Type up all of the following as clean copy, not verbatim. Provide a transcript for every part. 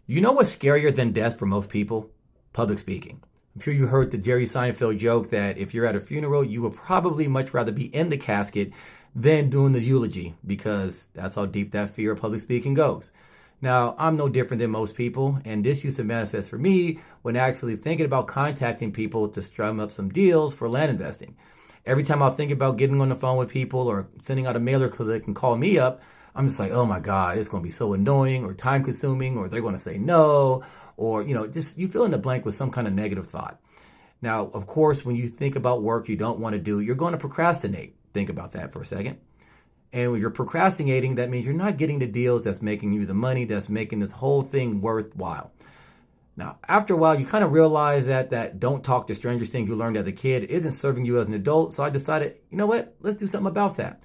You know what's scarier than death for most people? Public speaking. I'm sure you heard the Jerry Seinfeld joke that if you're at a funeral, you would probably much rather be in the casket than doing the eulogy because that's how deep that fear of public speaking goes. Now, I'm no different than most people, and this used to manifest for me when actually thinking about contacting people to strum up some deals for land investing. Every time I think about getting on the phone with people or sending out a mailer because they can call me up, I'm just like, oh my God, it's going to be so annoying or time consuming, or they're going to say no, or, just you fill in the blank with some kind of negative thought. Now, of course, when you think about work you don't want to do, you're going to procrastinate. Think about that for a second. And when you're procrastinating, that means you're not getting the deals that's making you the money that's making this whole thing worthwhile. Now, after a while, you kind of realize that don't talk to strangers thing you learned as a kid isn't serving you as an adult. So I decided, you know what? Let's do something about that.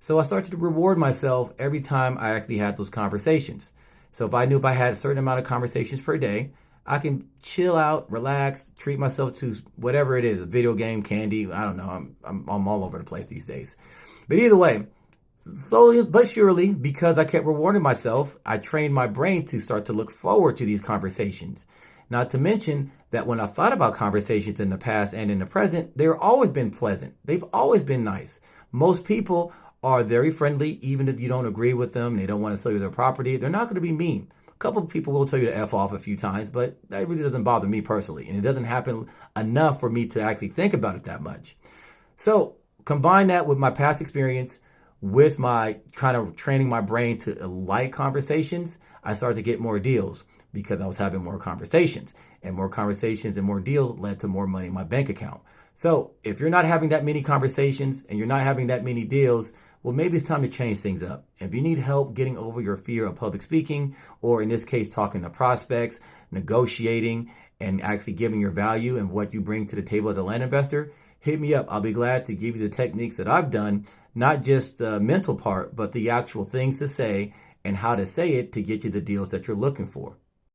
So I started to reward myself every time I actually had those conversations. So if I knew if I had a certain amount of conversations per day, I can chill out, relax, treat myself to whatever it is, a video game, candy. I don't know. I'm all over the place these days. But either way, slowly but surely, because I kept rewarding myself, I trained my brain to start to look forward to these conversations. Not to mention that when I thought about conversations in the past and in the present, they've always been pleasant. They've always been nice. Most people are very friendly, even if you don't agree with them, they don't want to sell you their property. They're not going to be mean. A couple of people will tell you to F off a few times, but that really doesn't bother me personally. And it doesn't happen enough for me to actually think about it that much. So combine that with my past experience, with my kind of training my brain to like conversations, I started to get more deals because I was having more conversations. And more conversations and more deals led to more money in my bank account. So if you're not having that many conversations and you're not having that many deals, well, maybe it's time to change things up. If you need help getting over your fear of public speaking, or in this case, talking to prospects, negotiating, and actually giving your value and what you bring to the table as a land investor, hit me up. I'll be glad to give you the techniques that I've done, not just the mental part, but the actual things to say and how to say it to get you the deals that you're looking for.